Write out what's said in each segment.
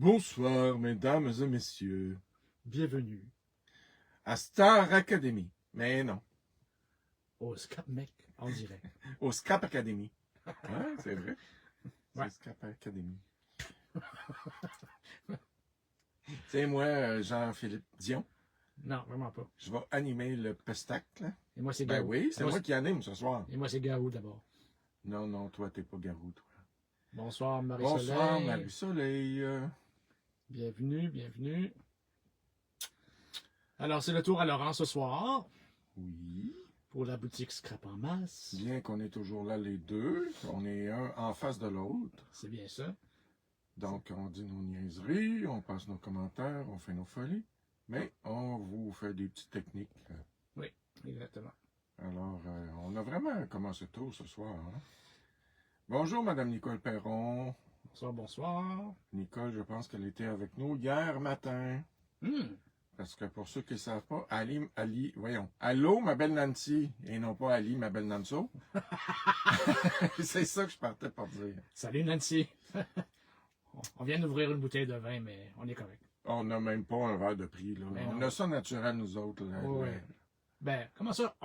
Bonsoir, mesdames et messieurs. Bienvenue À Star Academy. Mais non, au Scrap Mec en direct. au Scrap Academy. Ouais, c'est vrai. C'est Ouais. Scrap Academy. C'est moi, Jean-Philippe Dion. Non, vraiment pas. Je vais animer le pestacle. Et moi, c'est Ben Garou. oui, c'est Et moi qui anime ce soir. Et moi, c'est Garou d'abord. Non, toi, t'es pas Garou, toi. Bonsoir, Marie-Soleil. Bonsoir, Marie-Soleil. Bienvenue. Alors, c'est le tour à Laurent ce soir Oui. pour la boutique Scrap en masse. Bien qu'on est toujours là les deux. On est un en face de l'autre. C'est bien ça. Donc, on dit nos niaiseries, on passe nos commentaires, on fait nos folies. Mais on vous fait des petites techniques. Oui, exactement. Alors, on a vraiment commencé tôt ce soir. Hein? Bonjour, Madame Nicole Perron. Bonsoir. Nicole, je pense qu'elle était avec nous hier matin. Parce que pour ceux qui ne savent pas, allô, ma belle Nancy, et non pas Ali, ma belle Nanso. C'est ça que je partais pour dire. Salut, Nancy. On vient d'ouvrir une bouteille de vin, mais on est correct. On n'a même pas un verre de prix. Là. Mais On non. a ça naturel, nous autres. Là, Ouais. là. Ben, comment ça?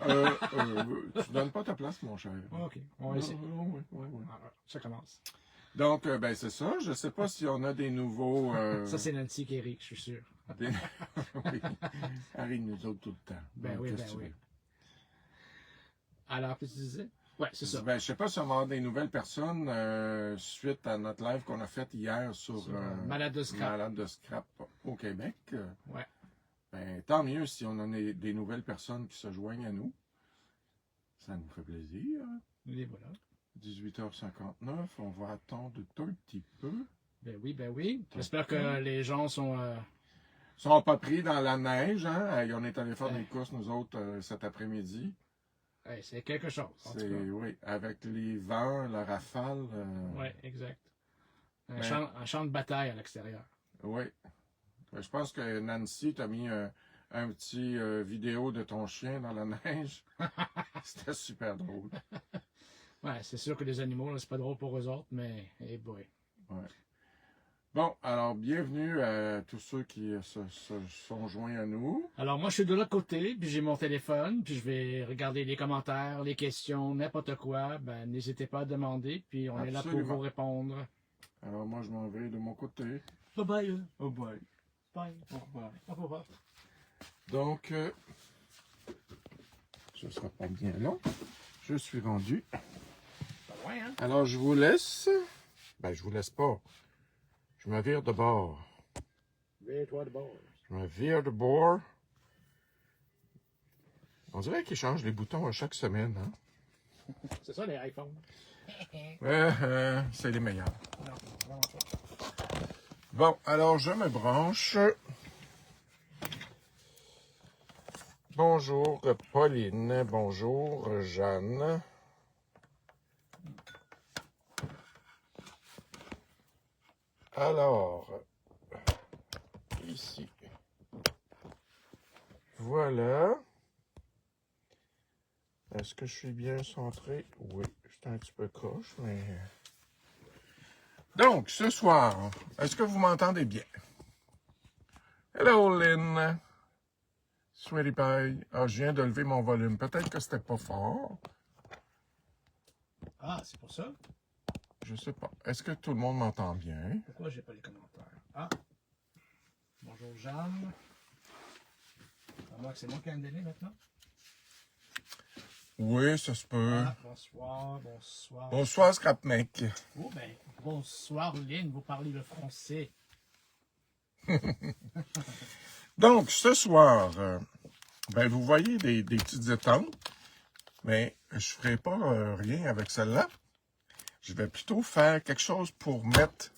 Tu donnes pas ta place, mon cher. OK, on va essayer. Oui. Alors, ça commence. Donc, ben c'est ça. Je ne sais pas si on a des nouveaux... Ça, c'est Nancy qui est riche, je suis sûr. Oui. Arrive nous autres tout le temps. Ben Donc, oui, qu'est-ce ben que tu oui. veux? Alors, qu'est-ce que tu disais? Ouais, c'est ça. Ben, je sais pas si on va avoir des nouvelles personnes suite à notre live qu'on a fait hier sur Malade de Scrap. Malade de Scrap au Québec. Ouais. Ben, tant mieux si on en a des nouvelles personnes qui se joignent à nous. Ça nous fait plaisir. Et voilà. 18h59, on va attendre un petit peu. Ben oui. J'espère que les gens sont... Ils sont pas pris dans la neige, hein? On est allé faire des courses, nous autres, cet après-midi. c'est quelque chose, en tout cas. Oui, avec les vents, la rafale. Oui, exact. Un Ben, champ de bataille à l'extérieur. Oui. Je pense que Nancy t'a mis un petit vidéo de ton chien dans la neige. C'était super drôle. Ouais, c'est sûr que les animaux, là, c'est pas drôle pour eux autres, mais hey boy. Ouais. Bon, alors bienvenue à tous ceux qui se sont joints à nous. Alors moi, je suis de l'autre côté, puis j'ai mon téléphone, puis je vais regarder les commentaires, les questions, n'importe quoi. Ben, n'hésitez pas à demander, puis on est là pour Absolument. vous répondre. Alors moi, je m'en vais de mon côté. Bye bye. Oh boy. Bye. Au revoir. Donc, ce ne sera pas bien long. Je suis rendu. Pas loin, hein? Alors, je vous laisse. Ben, je vous laisse pas. Je me vire de bord. Vire-toi de bord. Je me vire de bord. On dirait qu'ils changent les boutons à chaque semaine, hein? C'est ça, les iPhones. C'est les meilleurs. Non, vraiment pas. Bon, alors je me branche. Bonjour Pauline, bonjour Jeanne. Alors, ici. Voilà. Est-ce que je suis bien centré? Oui, je suis un petit peu croche, mais... Donc, ce soir, est-ce que vous m'entendez bien? Hello, Lynn. Sweetie Pie. Ah, je viens de lever mon volume. Peut-être que c'était pas fort. Ah, c'est pour ça? Je sais pas. Est-ce que tout le monde m'entend bien? Pourquoi j'ai pas les commentaires? Ah! Bonjour Jeanne. À moi que c'est moi qui ai un délai maintenant? Oui, ça se peut. Ah, bonsoir. Bonsoir, Scrap Mec. Oh ben, bonsoir Lynn, vous parlez le français. Donc, ce soir, ben, vous voyez des petites étampes, mais je ne ferai pas rien avec celle-là. Je vais plutôt faire quelque chose pour mettre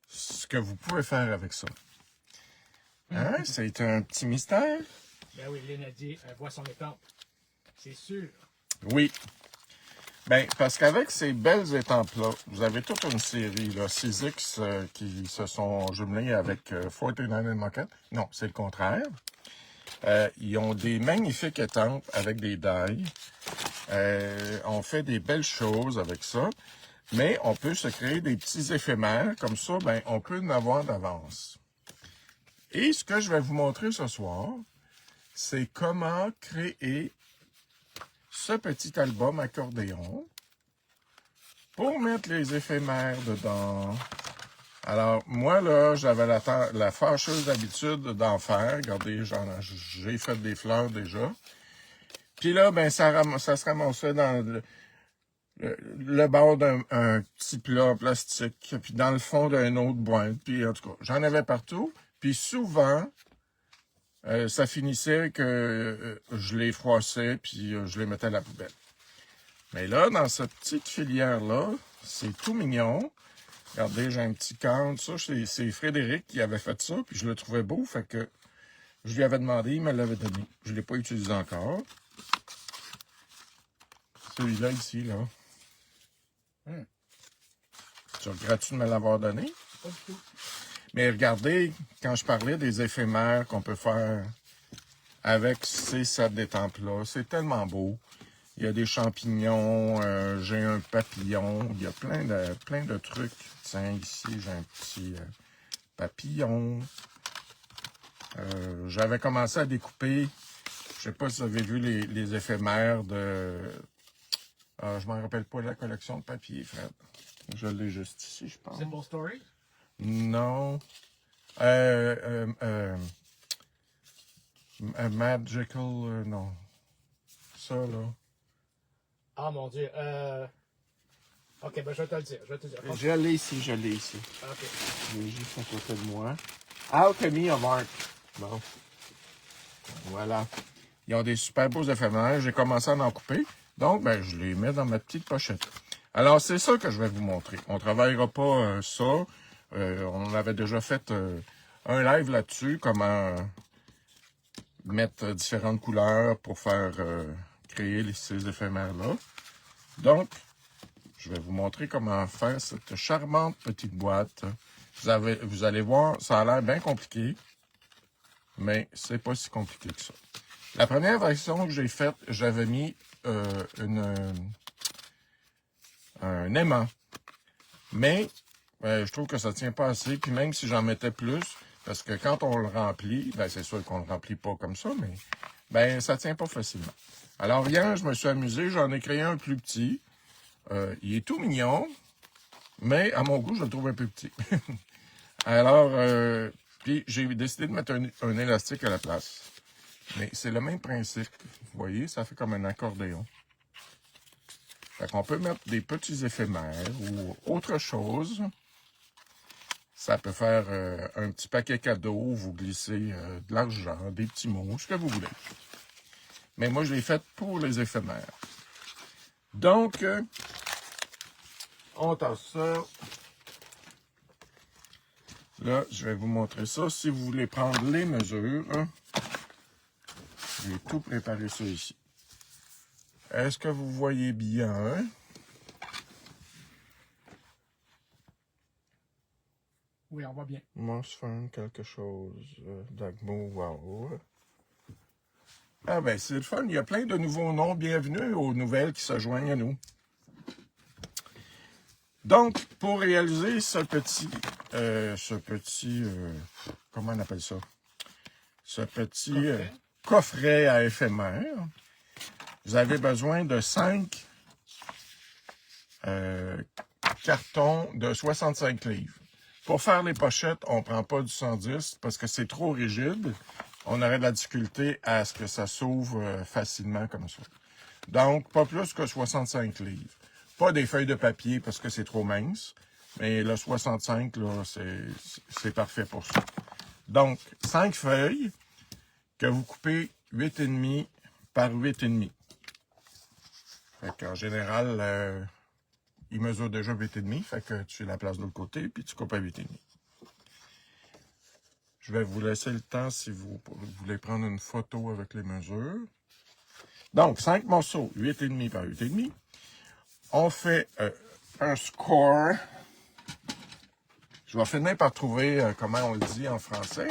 ce que vous pouvez faire avec ça. Hein? C'est un petit mystère. Ben oui, Lynn a dit, elle voit son étampe. C'est sûr. Oui. Ben, parce qu'avec ces belles étampes-là, vous avez toute une série, là, 6X qui se sont jumelés avec 49 Market. Non, c'est le contraire. Ils ont des magnifiques étampes avec des dailles. On fait des belles choses avec ça. Mais on peut se créer des petits éphémères. Comme ça, ben, on peut en avoir d'avance. Et ce que je vais vous montrer ce soir, c'est comment créer ce petit album accordéon pour mettre les éphémères dedans. Alors, moi, là, j'avais la fâcheuse habitude d'en faire. Regardez, j'ai fait des fleurs déjà. Puis là, ben, ça se ramassait dans le bord d'un petit plat en plastique, puis dans le fond d'une autre boîte. Puis, en tout cas, j'en avais partout. Puis souvent, ça finissait que je les froissais, puis je les mettais à la poubelle. Mais là, dans cette petite filière-là, c'est tout mignon. Regardez, j'ai un petit cadre. Ça, c'est Frédéric qui avait fait ça, puis je le trouvais beau, fait que je lui avais demandé, il me l'avait donné. Je ne l'ai pas utilisé encore. Celui-là, ici, là. Tu regrettes-tu de me l'avoir donné? Pas du tout. Mais regardez, quand je parlais des éphémères qu'on peut faire avec ces sets d'étampes-là, c'est tellement beau. Il y a des champignons, j'ai un papillon, il y a plein de trucs. Tiens, ici, j'ai un petit papillon. J'avais commencé à découper, je sais pas si vous avez vu les éphémères de... je m'en rappelle pas la collection de papier, Fred. Je l'ai juste ici, je pense. Simple Story? Non. Magical, non. Ça, là. Ah, mon Dieu. Ok, ben je vais te le dire. Je l'ai ici. Ok. Il est juste à côté de moi. Alchemy of Art. Bon. Voilà. Ils ont des super beaux éphémères. J'ai commencé à en couper. Donc, ben, je les mets dans ma petite pochette. Alors, c'est ça que je vais vous montrer. On ne travaillera pas ça. On avait déjà fait un live là-dessus, comment mettre différentes couleurs pour faire créer ces éphémères-là. Donc, je vais vous montrer comment faire cette charmante petite boîte. Vous allez voir, ça a l'air bien compliqué, mais c'est pas si compliqué que ça. La première version que j'ai faite, j'avais mis un aimant. Mais je trouve que ça tient pas assez. Puis même si j'en mettais plus, parce que quand on le remplit, ben c'est sûr qu'on le remplit pas comme ça, mais ben ça tient pas facilement. Alors hier, je me suis amusé, j'en ai créé un plus petit. Il est tout mignon, mais à mon goût, je le trouve un peu petit. Alors, puis j'ai décidé de mettre un élastique à la place. Mais c'est le même principe. Vous voyez, ça fait comme un accordéon. Fait qu'on peut mettre des petits éphémères ou autre chose. Ça peut faire un petit paquet cadeau, vous glissez de l'argent, des petits mots, ce que vous voulez. Mais moi, je l'ai fait pour les éphémères. Donc, on tasse ça. Là, je vais vous montrer ça. Si vous voulez prendre les mesures, j'ai tout préparé ça ici. Est-ce que vous voyez bien? Oui, on voit bien. Mossfern, quelque chose. Dagmo, wow. Ah ben, c'est le fun. Il y a plein de nouveaux noms. Bienvenue aux nouvelles qui se joignent à nous. Donc, pour réaliser ce petit comment on appelle ça? Ce petit coffret à éphémère, vous avez besoin de 5 cartons de 65 livres. Pour faire les pochettes, on ne prend pas du 110 parce que c'est trop rigide. On aurait de la difficulté à ce que ça s'ouvre facilement comme ça. Donc, pas plus que 65 livres. Pas des feuilles de papier parce que c'est trop mince, mais le 65, là, c'est parfait pour ça. Donc, 5 feuilles que vous coupez 8,5 par 8,5. Fait qu'en général, il mesure déjà 8,5, fait que tu la places de l'autre côté, puis tu coupes à 8,5. Je vais vous laisser le temps si vous voulez prendre une photo avec les mesures. Donc, 5 morceaux, 8,5 par 8,5. On fait un score. Je vais finir par trouver comment on le dit en français.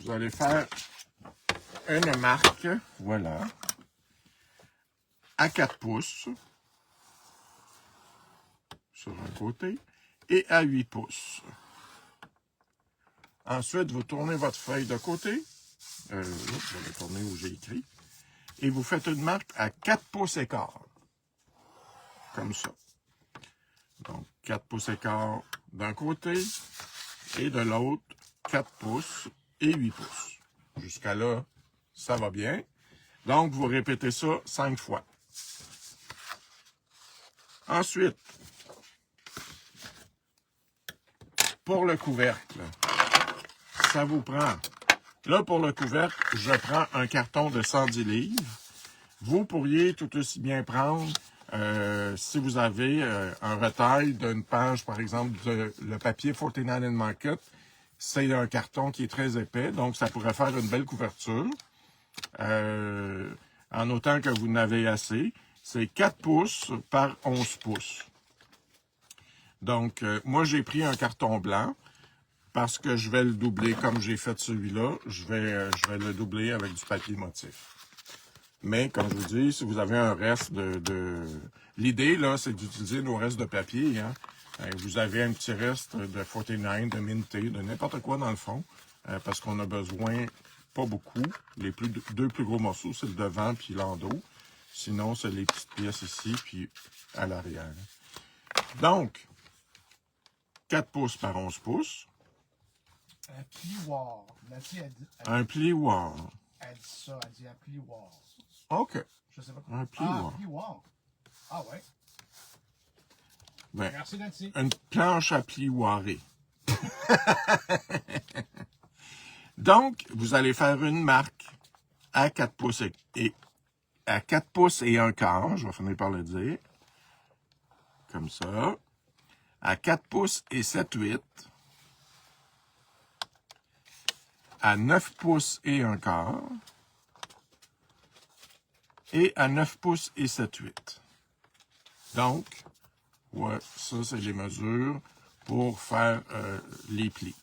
Vous allez faire une marque, voilà, à 4 pouces. sur un côté et à 8 pouces. Ensuite, vous tournez votre feuille de côté. Je vais la tourner où j'ai écrit. Et vous faites une marque à 4 pouces et quart. Comme ça. Donc, 4 pouces et quart d'un côté et de l'autre, 4 pouces et 8 pouces. Jusqu'à là, ça va bien. Donc, vous répétez ça 5 fois. Ensuite, pour le couvercle, ça vous prend... Là, pour le couvercle, je prends un carton de 110 livres. Vous pourriez tout aussi bien prendre, si vous avez un retail d'une page, par exemple, le papier 49 Market, c'est un carton qui est très épais, donc ça pourrait faire une belle couverture. En autant que vous n'avez assez, c'est 4 pouces par 11 pouces. Donc, moi, j'ai pris un carton blanc parce que je vais le doubler comme j'ai fait celui-là. Je vais le doubler avec du papier motif. Mais, comme je vous dis, si vous avez un reste L'idée, là, c'est d'utiliser nos restes de papier. Hein. Vous avez un petit reste de 49, de Minté, de n'importe quoi dans le fond, parce qu'on a besoin, pas beaucoup. Les deux plus gros morceaux, c'est le devant puis l'endos. Sinon, c'est les petites pièces ici puis à l'arrière. Donc, 4 pouces par 11 pouces. Un plioir. Nancy, Un plioir. Elle dit ça, elle dit un plioir. OK. Je sais pas. Un plioir. Ah, plioir. Ah ouais. Ben, merci, Nancy. une planche à plioirer. Donc, vous allez faire une marque à 4 pouces et à 4 pouces et un quart, je vais finir par le dire. Comme ça. À 4 pouces et 7/8. À 9 pouces et un quart. Et à 9 pouces et 7/8. Donc, ouais, ça, c'est les mesures pour faire les plis.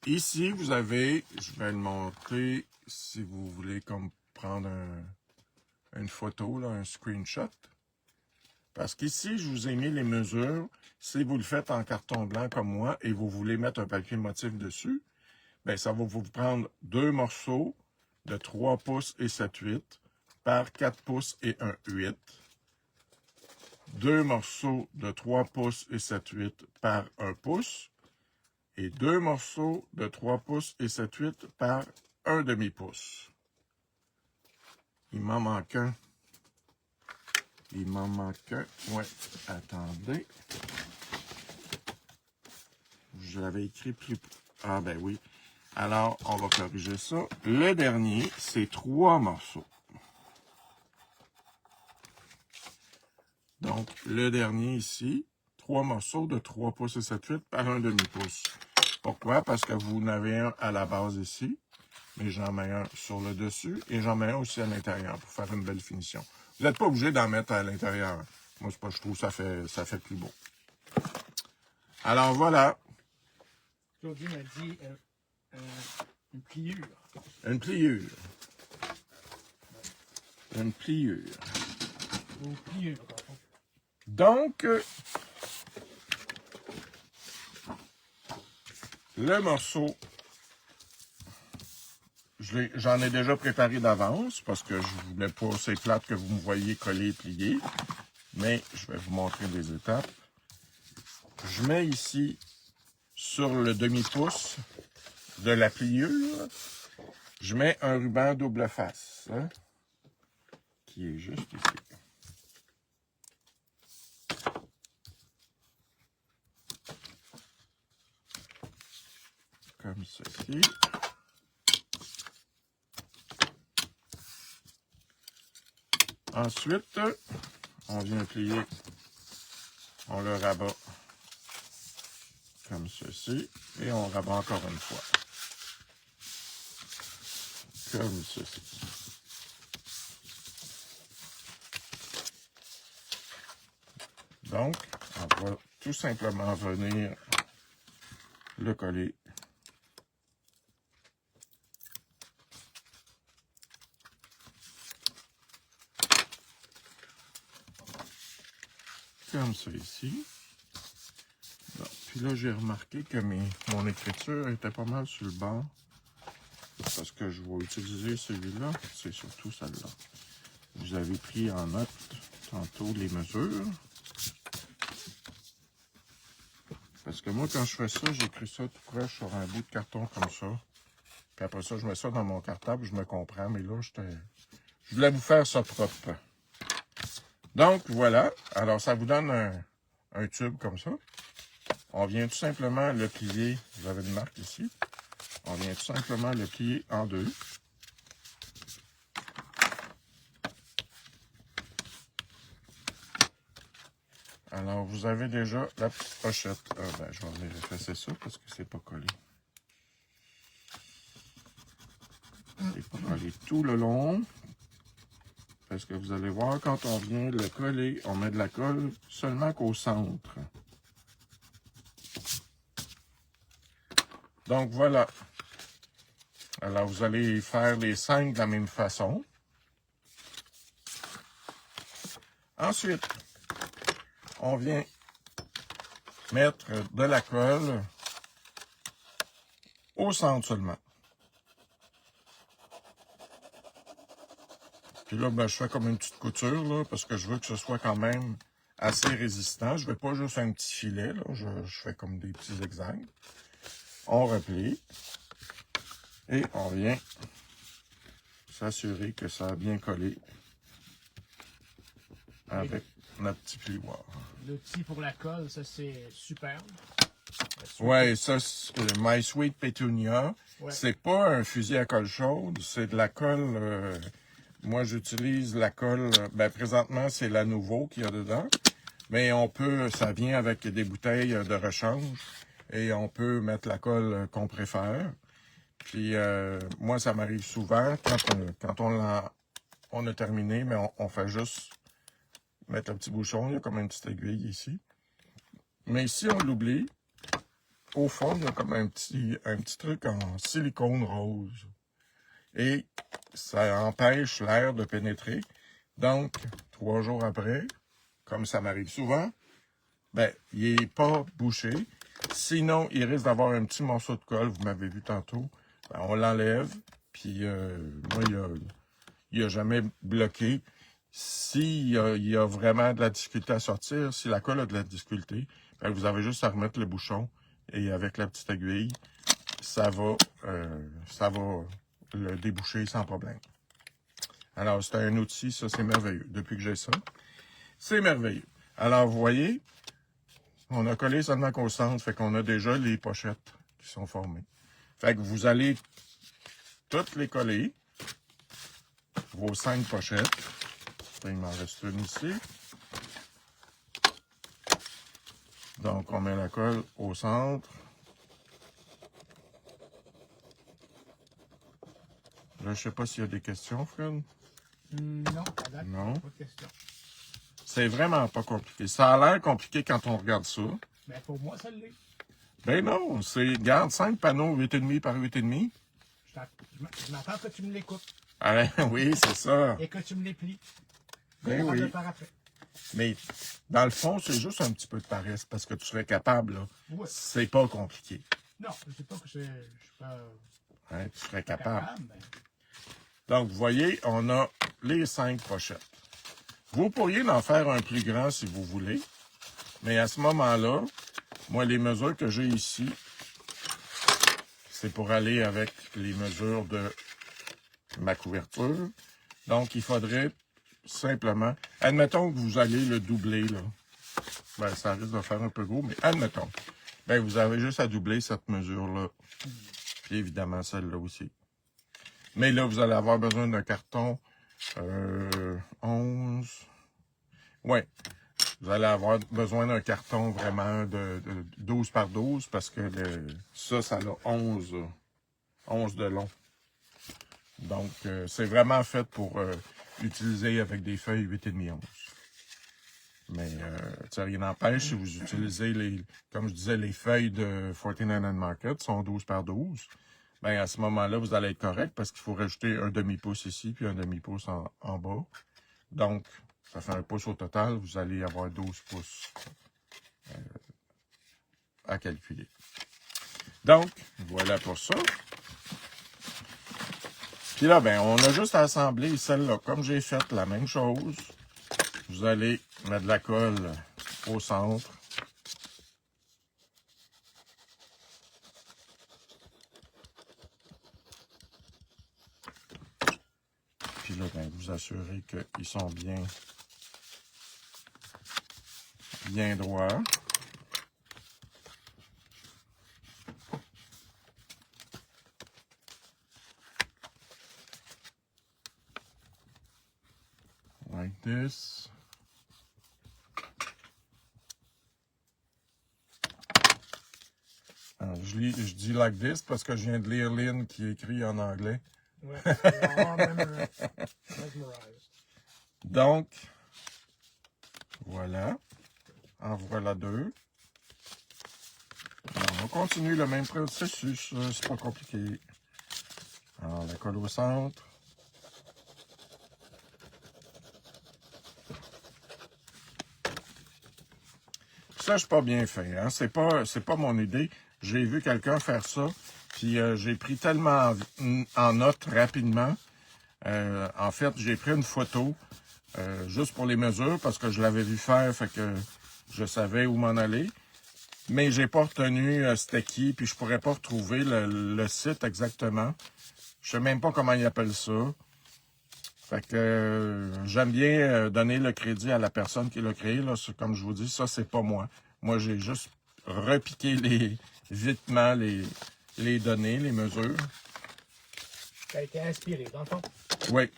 Ici, vous avez, je vais le montrer si vous voulez comme prendre une photo, là, un screenshot. Parce qu'ici, je vous ai mis les mesures. Si vous le faites en carton blanc comme moi et vous voulez mettre un papier motif dessus, bien, ça va vous prendre 2 morceaux de 3 pouces et 7/8 par 4 pouces et 1/8. 2 morceaux de 3 pouces et 7/8 par 1 pouce. Et 2 morceaux de 3 pouces et 7/8 par 1 demi-pouce. Il m'en manque un. Il m'en manque un. Ouais, attendez. Je l'avais écrit plus... Ah ben oui. Alors, on va corriger ça. Le dernier, c'est 3 morceaux. Donc, le dernier ici, 3 morceaux de 3 pouces et 7/8 par 1 demi-pouce. Pourquoi? Parce que vous en avez un à la base ici, mais j'en mets un sur le dessus et j'en mets un aussi à l'intérieur pour faire une belle finition. Vous n'êtes pas obligé d'en mettre à l'intérieur. Moi, c'est pas, je trouve que ça fait plus beau. Alors, voilà. Claudine a dit une pliure. Une pliure. Une pliure. Ou pliure. Donc, le morceau, j'en ai déjà préparé d'avance parce que je ne voulais pas ces plates que vous me voyez coller et plier. Mais je vais vous montrer des étapes. Je mets ici sur le demi-pouce de la pliure, je mets un ruban double face, hein, qui est juste ici. Comme ceci. Ensuite, on vient plier, on le rabat comme ceci, et on rabat encore une fois. Comme ceci. Donc, on va tout simplement venir le coller. ferme ça ici. Bon. Puis là, j'ai remarqué que mon écriture était pas mal sur le bord. Parce que je vais utiliser celui-là, c'est surtout celle-là. Vous avez pris en note tantôt les mesures. Parce que moi, quand je fais ça, j'écris ça tout proche sur un bout de carton comme ça. Puis après ça, je mets ça dans mon cartable, je me comprends. Mais là, je voulais vous faire ça propre. Donc, voilà. Alors, ça vous donne un tube comme ça. On vient tout simplement le plier. Vous avez une marque ici. On vient tout simplement le plier en deux. Alors, vous avez déjà la petite pochette. Ah, ben, je vais venir effacer ça parce que c'est pas collé. C'est pas collé tout le long. Parce que vous allez voir, quand on vient le coller, on met de la colle seulement qu'au centre. Donc, voilà. Alors, vous allez faire les 5 de la même façon. Ensuite, on vient mettre de la colle au centre seulement. Puis là, ben, je fais comme une petite couture, là, parce que je veux que ce soit quand même assez résistant. Je ne veux pas juste un petit filet, là. Je fais comme des petits zigzags. On replie. Et on vient s'assurer que ça a bien collé avec notre petit plioir. L'outil pour la colle, ça c'est superbe. Ouais, ça, My Sweet Petunia, Ouais. c'est pas un fusil à colle chaude, c'est de la colle. Moi, j'utilise la colle. Ben, présentement, c'est la Nouveau qu'il y a dedans. Mais on peut, ça vient avec des bouteilles de rechange et on peut mettre la colle qu'on préfère. Puis, moi, ça m'arrive souvent quand on a terminé, mais on fait juste mettre le petit bouchon. Il y a comme une petite aiguille ici. Mais si on l'oublie, au fond, il y a comme un petit truc en silicone rose. Et ça empêche l'air de pénétrer. Donc, 3 jours après, comme ça m'arrive souvent, ben, il n'est pas bouché. Sinon, il risque d'avoir un petit morceau de colle, vous m'avez vu tantôt. Ben, on l'enlève, puis moi, il n'a jamais bloqué. S'il y a vraiment de la difficulté à sortir, si la colle a de la difficulté, ben, vous avez juste à remettre le bouchon et avec la petite aiguille, ça va le déboucher sans problème. Alors, c'est un outil, ça, c'est merveilleux. Depuis que j'ai ça, c'est merveilleux. Alors, vous voyez, on a collé seulement qu'au centre, fait qu'on a déjà les pochettes qui sont formées. Fait que vous allez toutes les coller, vos 5 pochettes. Il m'en reste une ici. Donc, on met la colle au centre. Là, je ne sais pas s'il y a des questions, Fred. Non, Non. pas de question. C'est vraiment pas compliqué. Ça a l'air compliqué quand on regarde ça. Mais pour moi, ça l'est. Ben non, c'est, regarde, 5 panneaux 8,5 par 8,5. Je m'attends que tu me l'écoutes Ah, oui, c'est ça. et que tu me les plies. Ben On va oui. le faire après. Mais dans le fond, c'est juste un petit peu de paresse parce que tu serais capable, là. Ouais. C'est pas compliqué. Non, je sais pas que je suis pas Hein, tu serais capable. mais... Donc, vous voyez, on a les 5 pochettes. Vous pourriez en faire un plus grand si vous voulez. Mais à ce moment-là, moi, les mesures que j'ai ici, c'est pour aller avec les mesures de ma couverture. Donc, il faudrait simplement... Admettons que vous allez le doubler, là. Ben, ça risque de faire un peu gros, mais admettons. Ben, vous avez juste à doubler cette mesure-là. Puis évidemment, celle-là aussi. Mais là, vous allez avoir besoin d'un carton 11. Ouais. Vous allez avoir besoin d'un carton vraiment de 12 par 12 parce que ça a 11 de long. Donc, c'est vraiment fait pour utiliser avec des feuilles 8,5 11. Mais, rien n'empêche, si vous utilisez, comme je disais, les feuilles de 49 and Market sont 12 par 12. Ben, à ce moment-là, vous allez être correct parce qu'il faut rajouter un demi-pouce ici puis un demi-pouce en bas. Donc, Ça fait 1 pouce au total. Vous allez avoir 12 pouces à calculer. Donc, voilà pour ça. Puis là, ben, on a juste à assembler celle-là. Comme j'ai fait la même chose, vous allez mettre de la colle au centre. Puis là, ben, vous assurez qu'ils sont bien droits. Like this. Alors, je dis like this parce que je viens de lire Lynn qui écrit en anglais. Ouais, mesmerized. Donc, voilà. En voilà 2. Alors, on continue le même processus. C'est pas compliqué. Alors, la colle au centre. Ça, je suis pas bien fait. Hein? C'est pas mon idée. J'ai vu quelqu'un faire ça. Puis j'ai pris tellement en note rapidement. En fait, j'ai pris une photo juste pour les mesures parce que je l'avais vu faire, fait que je savais où m'en aller. Mais j'ai pas retenu c'était qui, puis je pourrais pas retrouver le site exactement. Je sais même pas comment ils appellent ça. Fait que j'aime bien donner le crédit à la personne qui l'a créé. Là. Comme je vous dis, ça, c'est pas moi. Moi, j'ai juste repiqué vitement les données, les mesures. Ça a été inspiré, dans le fond. Oui.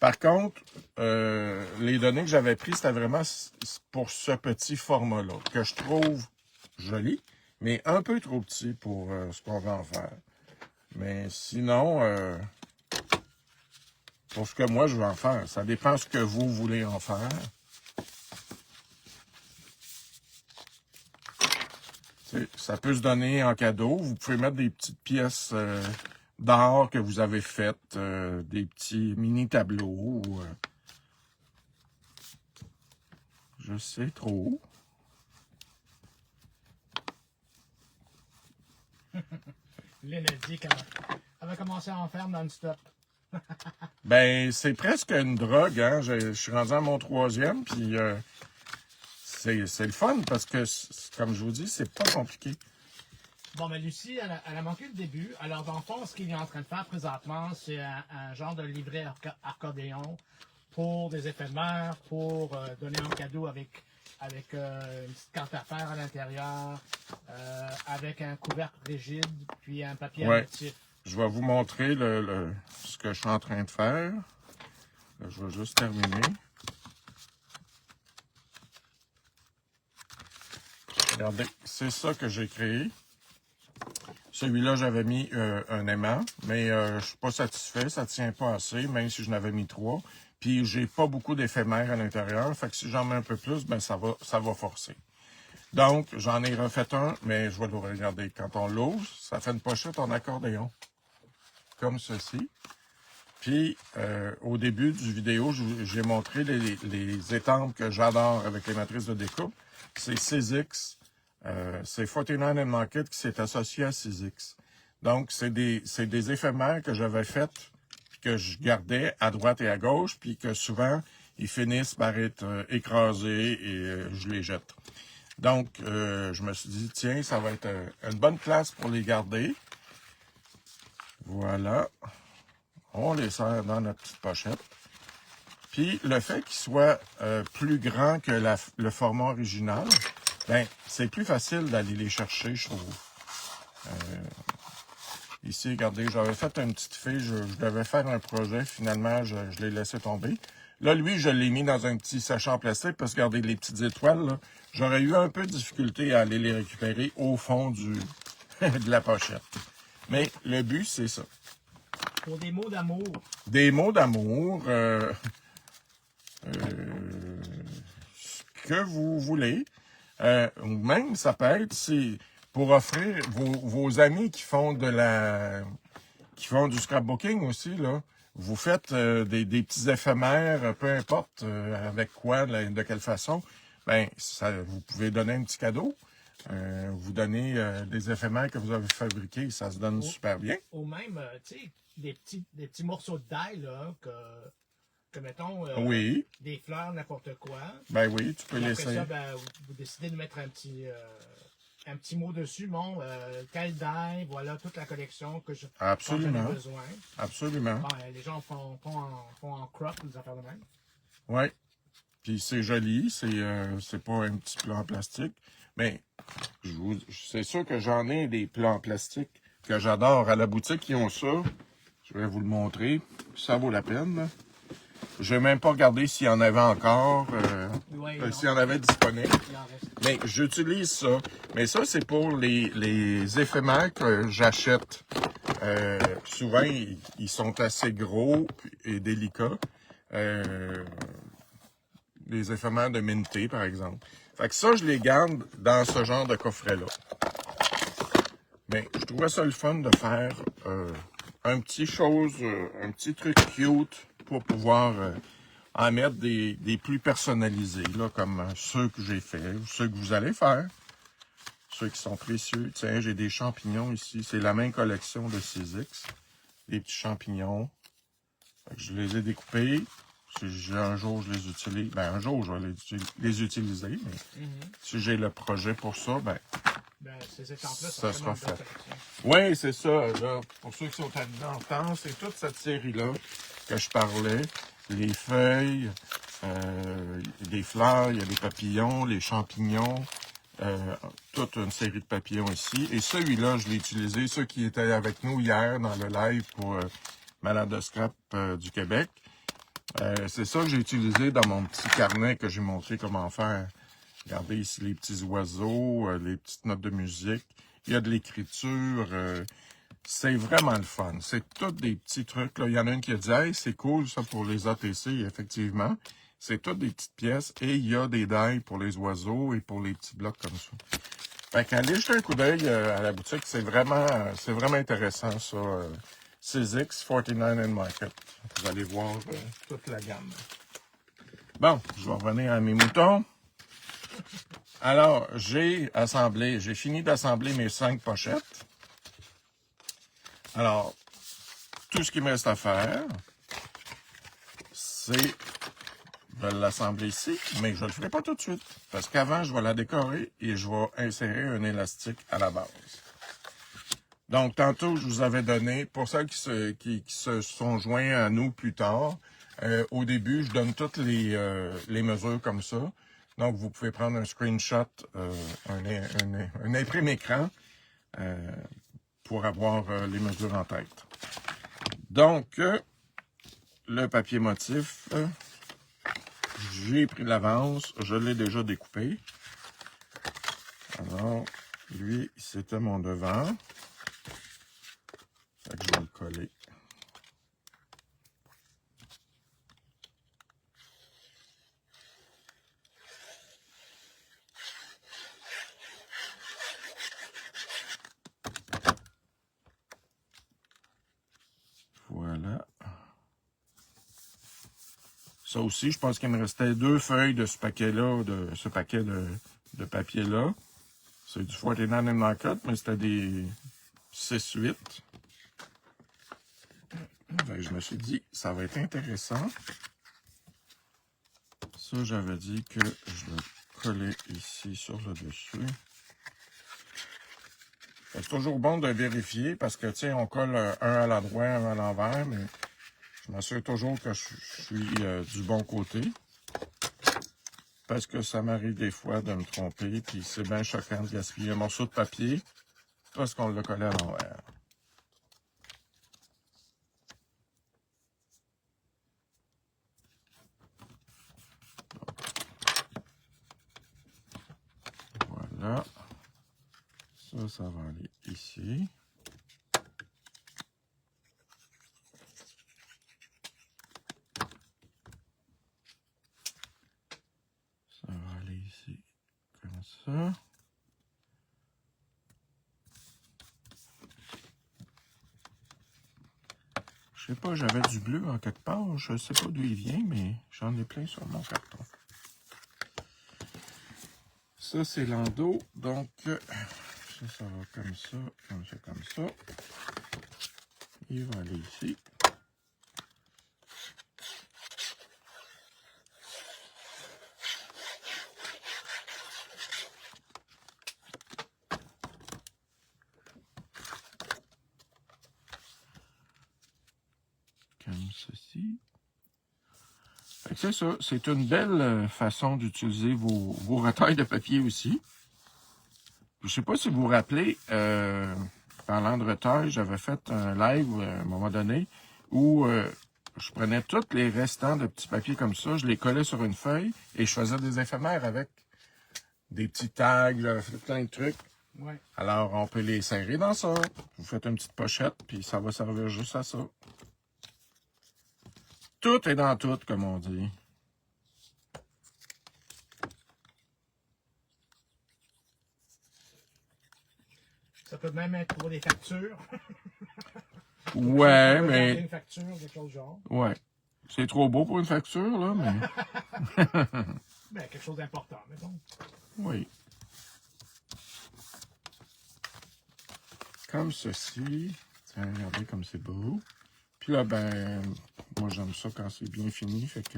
Par contre, les données que j'avais prises, c'était vraiment pour ce petit format-là, que je trouve joli, mais un peu trop petit pour ce qu'on va en faire. Mais sinon, pour ce que moi je veux en faire, ça dépend ce que vous voulez en faire. Ça peut se donner en cadeau. Vous pouvez mettre des petites pièces d'art que vous avez faites, des petits mini-tableaux. Je sais trop. Lynn a dit qu'elle va commencer à en faire non-stop. Ben, c'est presque une drogue, hein. Je suis rendu à mon 3e, puis c'est le fun parce que, comme je vous dis, c'est pas compliqué. Bon, mais Lucie, elle a manqué le début. Alors, dans le fond, ce qu'il est en train de faire présentement, c'est un genre de livret accordéon pour des éphémères, pour donner un cadeau avec une petite carte à faire à l'intérieur, avec un couvercle rigide, puis un papier Ouais. motif. Je vais vous montrer ce que je suis en train de faire. Là, je vais juste terminer. Regardez, c'est ça que j'ai créé. Celui-là, j'avais mis un aimant, mais je suis pas satisfait, ça tient pas assez, même si je n'avais mis 3. Puis j'ai pas beaucoup d'éphémères à l'intérieur, fait que si j'en mets un peu plus, ben ça va forcer. Donc, j'en ai refait un, mais je vais le regarder. Quand on l'ouvre, ça fait une pochette en accordéon, comme ceci. Puis, au début du vidéo, j'ai montré les étampes que j'adore avec les matrices de découpe. C'est 6X. C'est 49 & Market qui s'est associé à 6X. Donc, c'est des éphémères que j'avais faites, puis que je gardais à droite et à gauche, puis que souvent, ils finissent par être écrasés et je les jette. Donc, je me suis dit, tiens, ça va être une bonne place pour les garder. Voilà. On les sert dans notre petite pochette. Puis, le fait qu'ils soient plus grands que le format original, ben, c'est plus facile d'aller les chercher, je trouve. Ici, regardez, j'avais fait une petite fille, je devais faire un projet, finalement, je l'ai laissé tomber. Là, lui, je l'ai mis dans un petit sachet en plastique parce que, regardez, les petites étoiles, là, j'aurais eu un peu de difficulté à aller les récupérer au fond de la pochette. Mais le but, c'est ça. Pour des mots d'amour. Des mots d'amour, que vous voulez. Ou même, ça peut être pour offrir vos amis qui font du scrapbooking aussi, là. vous faites des petits éphémères, peu importe avec quoi, de quelle façon, ben vous pouvez donner un petit cadeau. Vous donnez des éphémères que vous avez fabriqués, ça se donne super bien. Ou même, tu sais, des petits morceaux de daille, là, que mettons, Oui, des fleurs, n'importe quoi. ben oui, tu peux Et après laisser. ça, ben, vous décidez de mettre un petit mot dessus. Bon, quelle daille, voilà toute la collection dont j'en ai Absolument, besoin. absolument. Bon, les gens font en crop, des affaires de même. Oui, puis c'est joli, c'est pas un petit plat en plastique, mais c'est sûr que j'en ai des plats en plastique que j'adore. À la boutique, ils ont ça. Je vais vous le montrer. Ça vaut la peine, là. Je vais même pas regarder s'il y en avait encore, Oui, s'il y en avait disponible. il en reste. Mais j'utilise ça. Mais ça, c'est pour les éphémères que j'achète. Souvent, ils sont assez gros et délicats. Les éphémères de Minté, par exemple. Fait que ça, je les garde dans ce genre de coffret-là. Mais je trouvais ça le fun de faire un petit truc cute pour pouvoir en mettre des plus personnalisés, là, comme ceux que j'ai fait, ou ceux que vous allez faire, ceux qui sont précieux. Tiens, j'ai des champignons ici. C'est la même collection de 6X. Des petits champignons. Fait que je les ai découpés. Si un jour je les utilise, ben un jour je vais les utiliser, mais si j'ai le projet pour ça, ben Ces étampes-là ça sont sera tellement belles fait. collections. Oui, c'est ça. Là, pour ceux qui sont dans le temps, c'est toute cette série-là que je parlais. Les feuilles, des fleurs, il y a des papillons, les champignons, toute une série de papillons ici. Et celui-là, je l'ai utilisé, ceux qui étaient avec nous hier dans le live pour Malade de Scrap du Québec. C'est ça que j'ai utilisé dans mon petit carnet que j'ai montré comment faire. Regardez ici les petits oiseaux, les petites notes de musique. Il y a de l'écriture. C'est vraiment le fun. C'est tous des petits trucs. Là. Il y en a une qui a dit « Hey, c'est cool ça pour les ATC. » Effectivement, c'est toutes des petites pièces. Et il y a des dailles pour les oiseaux et pour les petits blocs comme ça. Fait qu'allez jeter un coup d'œil à la boutique. C'est vraiment intéressant ça. 6X, 49 and Market. Vous allez voir toute la gamme. Bon, je vais revenir à mes moutons. Alors, j'ai fini d'assembler mes 5 pochettes. Alors, tout ce qui me reste à faire, c'est de l'assembler ici, mais je ne le ferai pas tout de suite. Parce qu'avant, je vais la décorer et je vais insérer un élastique à la base. Donc, tantôt, je vous avais donné, pour ceux qui se sont joints à nous plus tard, au début, je donne toutes les mesures comme ça. Donc, vous pouvez prendre un screenshot, un imprime écran pour avoir les mesures en tête. Donc, le papier motif, j'ai pris l'avance, je l'ai déjà découpé. Alors, lui, c'était mon devant. Fait que je vais le coller. Voilà. Ça aussi, je pense qu'il me restait 2 feuilles de ce paquet-là, de ce paquet de papier-là. C'est du 49 and Market, mais c'était des 6-8. Je me suis dit, ça va être intéressant. Ça, j'avais dit que je le collais ici sur le dessus. C'est toujours bon de vérifier parce que, tu sais, on colle un à l'endroit, un à l'envers, mais je m'assure toujours que je suis du bon côté. Parce que ça m'arrive des fois de me tromper, puis c'est bien choquant de gaspiller un morceau de papier parce qu'on l'a collé à l'envers. Voilà. Ça va aller ici. Ça va aller ici, comme ça. Je sais pas, j'avais du bleu en quelque part. Je sais pas d'où il vient, mais j'en ai plein sur mon carton. Ça, c'est l'endos. Donc, ça va comme ça, comme ça, comme ça. Il va aller ici. Comme ceci. C'est ça. C'est une belle façon d'utiliser vos retailles de papier aussi. Je ne sais pas si vous vous rappelez, parlant de retail, j'avais fait un live à un moment donné où je prenais tous les restants de petits papiers comme ça, je les collais sur une feuille et je faisais des éphémères avec des petits tags, j'avais fait plein de trucs. Ouais. Alors, on peut les serrer dans ça. Vous faites une petite pochette, puis ça va servir juste à ça. Tout est dans tout, comme on dit. Ça peut même être pour des factures. Ouais, On peut garder mais... une facture, quelque chose du genre. Ouais. C'est trop beau pour une facture, là, mais... Ben, quelque chose d'important, mettons. Oui. Comme ceci. Tiens, regardez comme c'est beau. Puis là, ben, moi j'aime ça quand c'est bien fini, fait que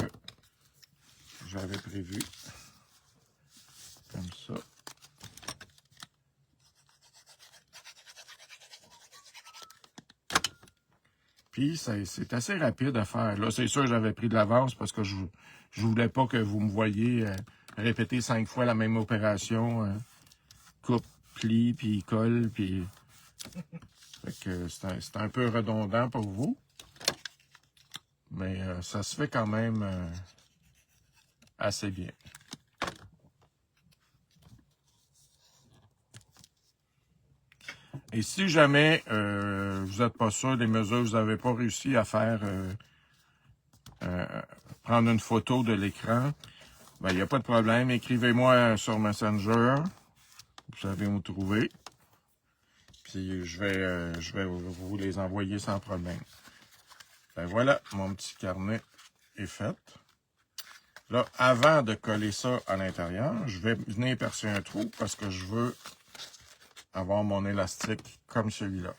j'avais prévu comme ça. Puis c'est assez rapide à faire. Là, c'est sûr, j'avais pris de l'avance parce que je voulais pas que vous me voyiez répéter 5 fois la même opération. Coupe, plie, puis colle, puis... Fait que c'est un peu redondant pour vous. Mais ça se fait quand même assez bien. Et si jamais vous n'êtes pas sûr des mesures, vous n'avez pas réussi à faire prendre une photo de l'écran, ben, il n'y a pas de problème. Écrivez-moi sur Messenger. Vous savez où me trouver. Puis je vais vous les envoyer sans problème. Ben voilà, mon petit carnet est fait. Là, avant de coller ça à l'intérieur, je vais venir percer un trou parce que je veux avoir mon élastique comme celui-là.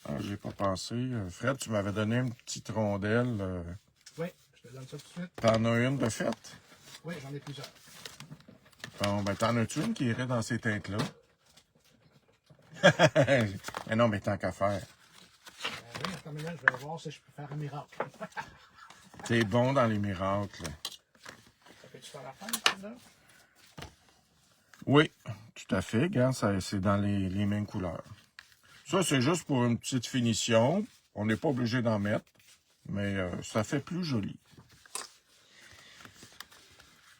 Ah, j'ai pas pensé. Fred, tu m'avais donné une petite rondelle. Oui, je te donne ça tout de suite. T'en as une de fait? Oui, j'en ai plusieurs. Bon, ben t'en as-tu une qui irait dans ces teintes-là? Mais non, mais tant qu'à faire. Oui, attends une minute, je vais voir si je peux faire un miracle. T'es bon dans les miracles. Ça fait-tu faire la fin, là? Oui, tout à fait. Regarde, c'est dans les mêmes couleurs. Ça, c'est juste pour une petite finition. On n'est pas obligé d'en mettre, mais ça fait plus joli.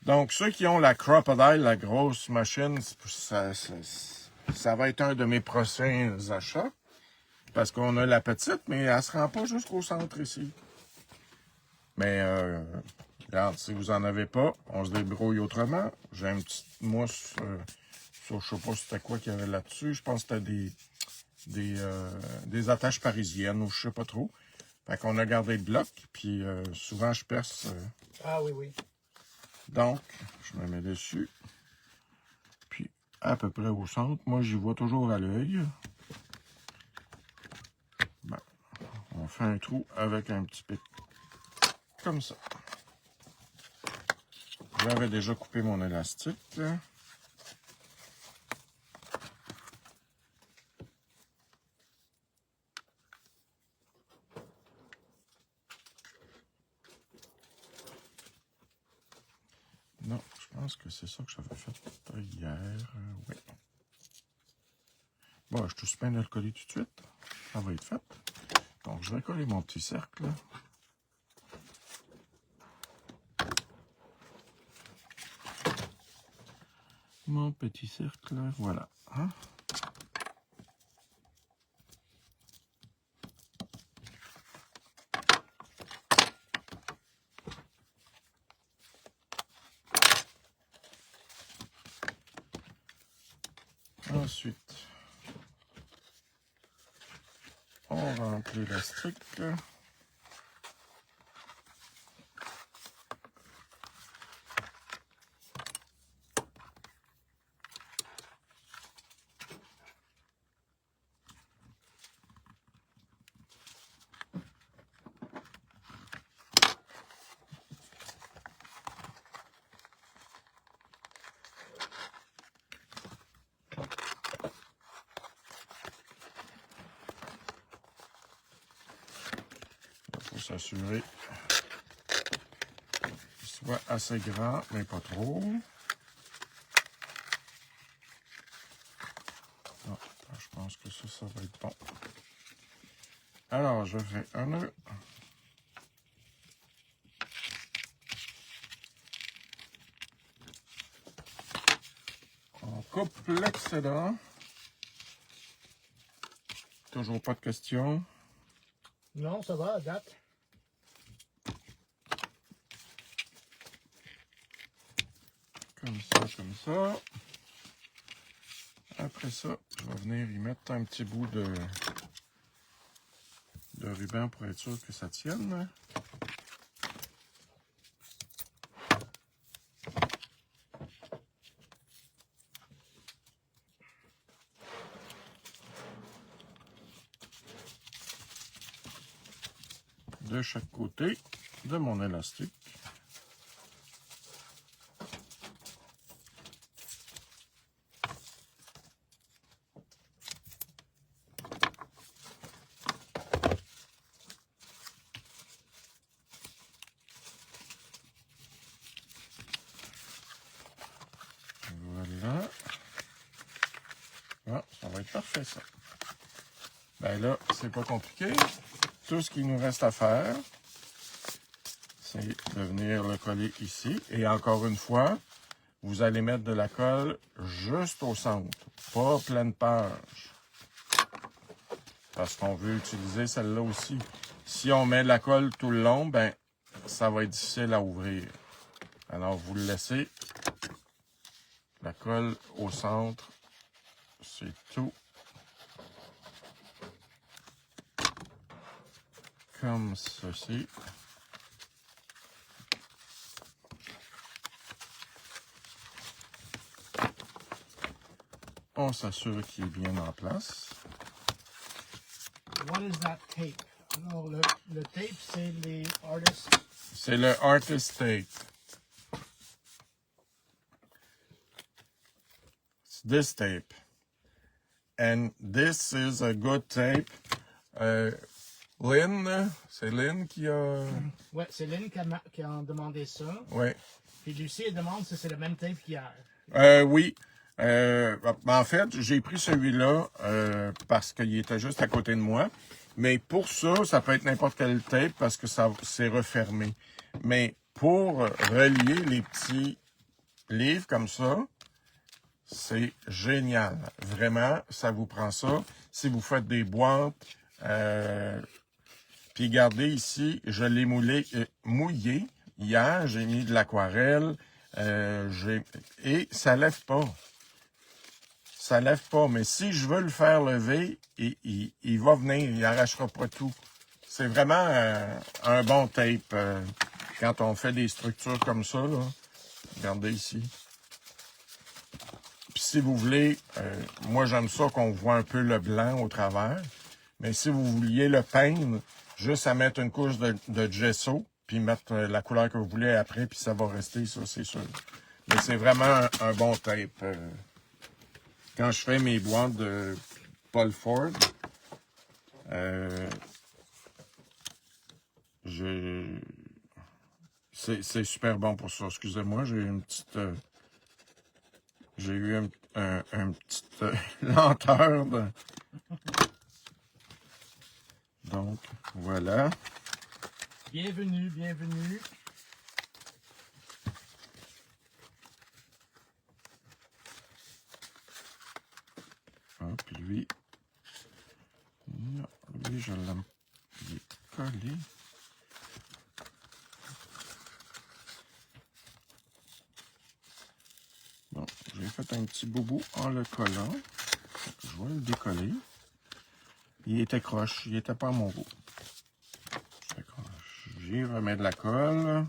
Donc, ceux qui ont la Crocodile, la grosse machine, ça va être un de mes prochains achats. Parce qu'on a la petite, mais elle ne se rend pas jusqu'au centre ici. Mais, regarde, si vous n'en avez pas, on se débrouille autrement. J'ai une petite mousse, je ne sais pas c'était quoi qu'il y avait là-dessus. Je pense que c'était des attaches parisiennes ou je ne sais pas trop. Fait qu'on a gardé le bloc, puis souvent je perce. Ah oui, oui. Donc, je me mets dessus. Puis, à peu près au centre. Moi, j'y vois toujours à l'œil. Ben, on fait un trou avec un petit pic. Comme ça. J'avais déjà coupé mon élastique. Là. Non, je pense que c'est ça que j'avais fait hier. Oui. Bon, je te suis bien de le coller tout de suite. Ça va être fait. Donc, je vais coller mon petit cercle. Mon petit cercle, voilà. Hein? Ensuite, On rentre l'élastique. Il faut s'assurer qu'il soit assez grand, mais pas trop. Non, je pense que ça va être bon. Alors, je fais un nœud. On coupe l'excédent. Toujours pas de questions. Non, ça va, à date. Comme ça, comme ça. Après ça, je vais venir y mettre un petit bout de ruban pour être sûr que ça tienne. De chaque côté de mon élastique. Voilà. Ah, ça va être parfait, ça. Ben là, c'est pas compliqué. Tout ce qu'il nous reste à faire, c'est de venir le coller ici. Et encore une fois, vous allez mettre de la colle juste au centre, pas pleine page. Parce qu'on veut utiliser celle-là aussi. Si on met de la colle tout le long, ben ça va être difficile à ouvrir. Alors, vous le laissez. La colle au centre, c'est tout. Comme ceci. On s'assure qu'il est bien en place. What is that tape? Alors, le tape, c'est les artists. C'est le artist tape. It's this tape. And this is a good tape. Lynn, c'est Lynn qui a... Ouais, c'est Lynn qui a demandé ça. Ouais. Puis Lucie, elle demande si c'est le même tape qu'hier. Oui. En fait, j'ai pris celui-là parce qu'il était juste à côté de moi. Mais pour ça, ça peut être n'importe quel tape parce que ça c'est refermé. Mais pour relier les petits livres comme ça, c'est génial. Vraiment, ça vous prend ça. Si vous faites des boîtes, puis regardez ici, je l'ai mouillé hier. J'ai mis de l'aquarelle et ça lève pas. Ça lève pas, mais si je veux le faire lever, il va venir, il n'arrachera pas tout. C'est vraiment un bon tape quand on fait des structures comme ça. Là. Regardez ici. Puis si vous voulez, moi j'aime ça qu'on voit un peu le blanc au travers, mais si vous vouliez le peindre, juste à mettre une couche de gesso, puis mettre la couleur que vous voulez après, puis ça va rester, ça c'est sûr. Mais c'est vraiment un bon tape. Quand je fais mes boîtes de Paul Ford, c'est super bon pour ça. Excusez-moi, j'ai une petite... j'ai eu une petite lenteur. Donc, voilà. Bienvenue, bienvenue. Hop, lui, je l'aime. Il est collé. Bon, j'ai fait un petit boubou en le collant. Je vais le décoller. il était croche, il était pas à mon goût. J'y remets de la colle.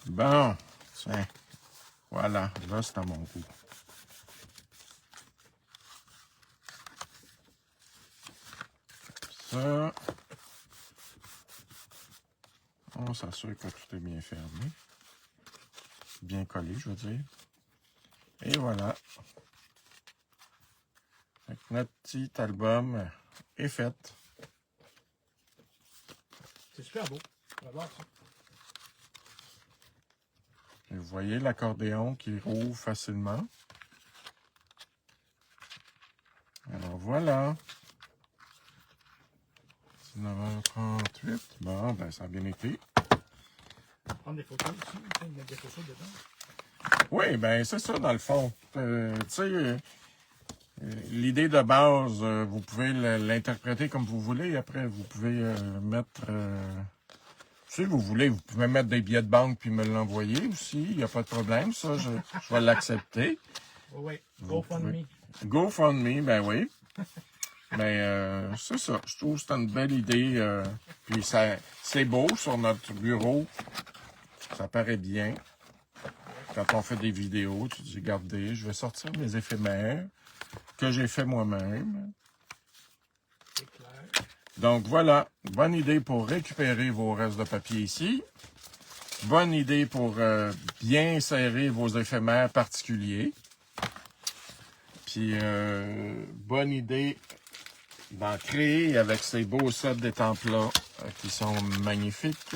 Bon, tiens, voilà, là c'est à mon goût. Ça, on s'assure que tout est bien fermé, bien collé, je veux dire. Et voilà. Fait que notre petit album est fait. C'est super beau. J'adore ça. Et vous voyez l'accordéon qui rouvre facilement. Alors voilà. 19h38. Bon, ben ça a bien été. Prendre des photos aussi, mettre des photos dedans. Oui, ben c'est ça dans le fond. Tu sais, l'idée de base, vous pouvez l'interpréter comme vous voulez. Après, vous pouvez mettre... si vous voulez, vous pouvez mettre des billets de banque puis me l'envoyer aussi. Il n'y a pas de problème, ça, je vais l'accepter. Oui, GoFundMe. GoFundMe, ben oui. Mais c'est ça, je trouve que c'est une belle idée. Puis c'est beau sur notre bureau. Ça paraît bien. Quand on fait des vidéos, tu dis, regardez, je vais sortir mes éphémères que j'ai fait moi-même. C'est clair. Donc voilà, bonne idée pour récupérer vos restes de papier ici. Bonne idée pour bien insérer vos éphémères particuliers. Puis bonne idée d'en créer avec ces beaux sets d'étampes-là qui sont magnifiques.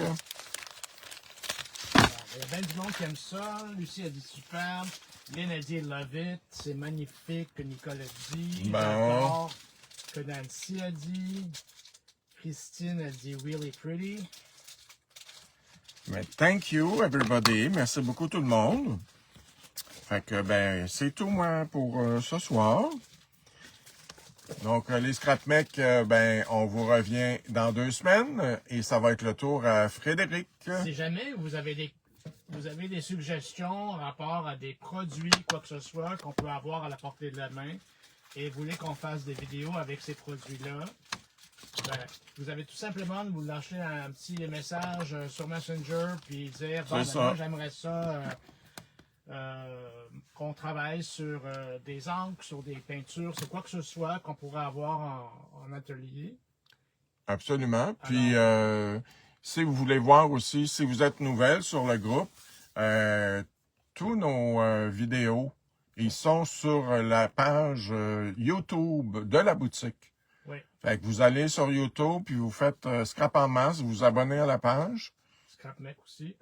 Il y a bien du monde qui aime ça. Lucie a dit superbe. Lynn a dit love it. C'est magnifique que Nicole a dit. Bon. J'adore que Nancy a dit. Christine a dit really pretty. Mais thank you everybody. Merci beaucoup tout le monde. Fait que ben c'est tout moi pour ce soir. Donc les scrap mecs, ben on vous revient dans 2 semaines et ça va être le tour à Frédéric. Si jamais vous avez des suggestions en rapport à des produits, quoi que ce soit, qu'on peut avoir à la portée de la main, et vous voulez qu'on fasse des vidéos avec ces produits-là, ben, vous avez tout simplement de vous lâcher un petit message sur Messenger, puis dire, bon, ben, moi j'aimerais ça qu'on travaille sur des encres, sur des peintures, c'est quoi que ce soit qu'on pourrait avoir en atelier. Absolument. Puis si vous voulez voir aussi, si vous êtes nouvelle sur le groupe, tous nos vidéos, ils sont sur la page YouTube de la boutique. Oui. Fait que vous allez sur YouTube, puis vous faites Scrap en masse, vous vous abonnez à la page. Scrap Mec aussi.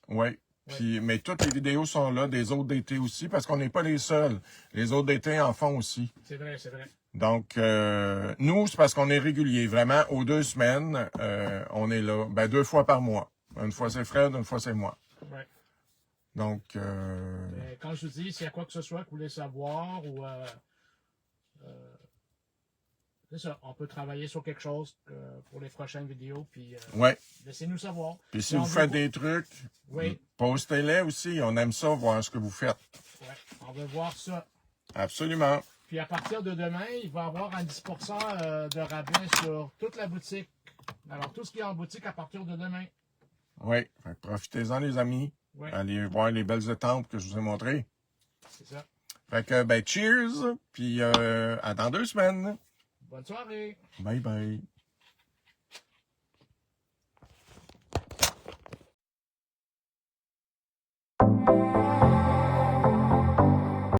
Oui. Puis, mais toutes les vidéos sont là, des autres d'été aussi, parce qu'on n'est pas les seuls. Les autres d'été en font aussi. C'est vrai, c'est vrai. Donc, nous, c'est parce qu'on est régulier. Vraiment, aux 2 semaines, on est là. Ben, 2 fois par mois. Une fois c'est Fred, une fois c'est moi. Ouais. Donc, quand je vous dis, s'il y a quoi que ce soit que vous voulez savoir, ou c'est ça, on peut travailler sur quelque chose pour les prochaines vidéos, puis ouais. laissez-nous savoir. Puis si vous faites des trucs, oui. Postez-les aussi. On aime ça, voir ce que vous faites. Ouais, on veut voir ça. Absolument. Puis à partir de demain, il va y avoir un 10% de rabais sur toute la boutique. Alors, tout ce qui est en boutique à partir de demain. Oui, profitez-en les amis. Ouais. Allez voir les belles étampes que je vous ai montrées. C'est ça. Fait que, ben, cheers, puis à dans 2 semaines. Bonne soirée. Bye bye.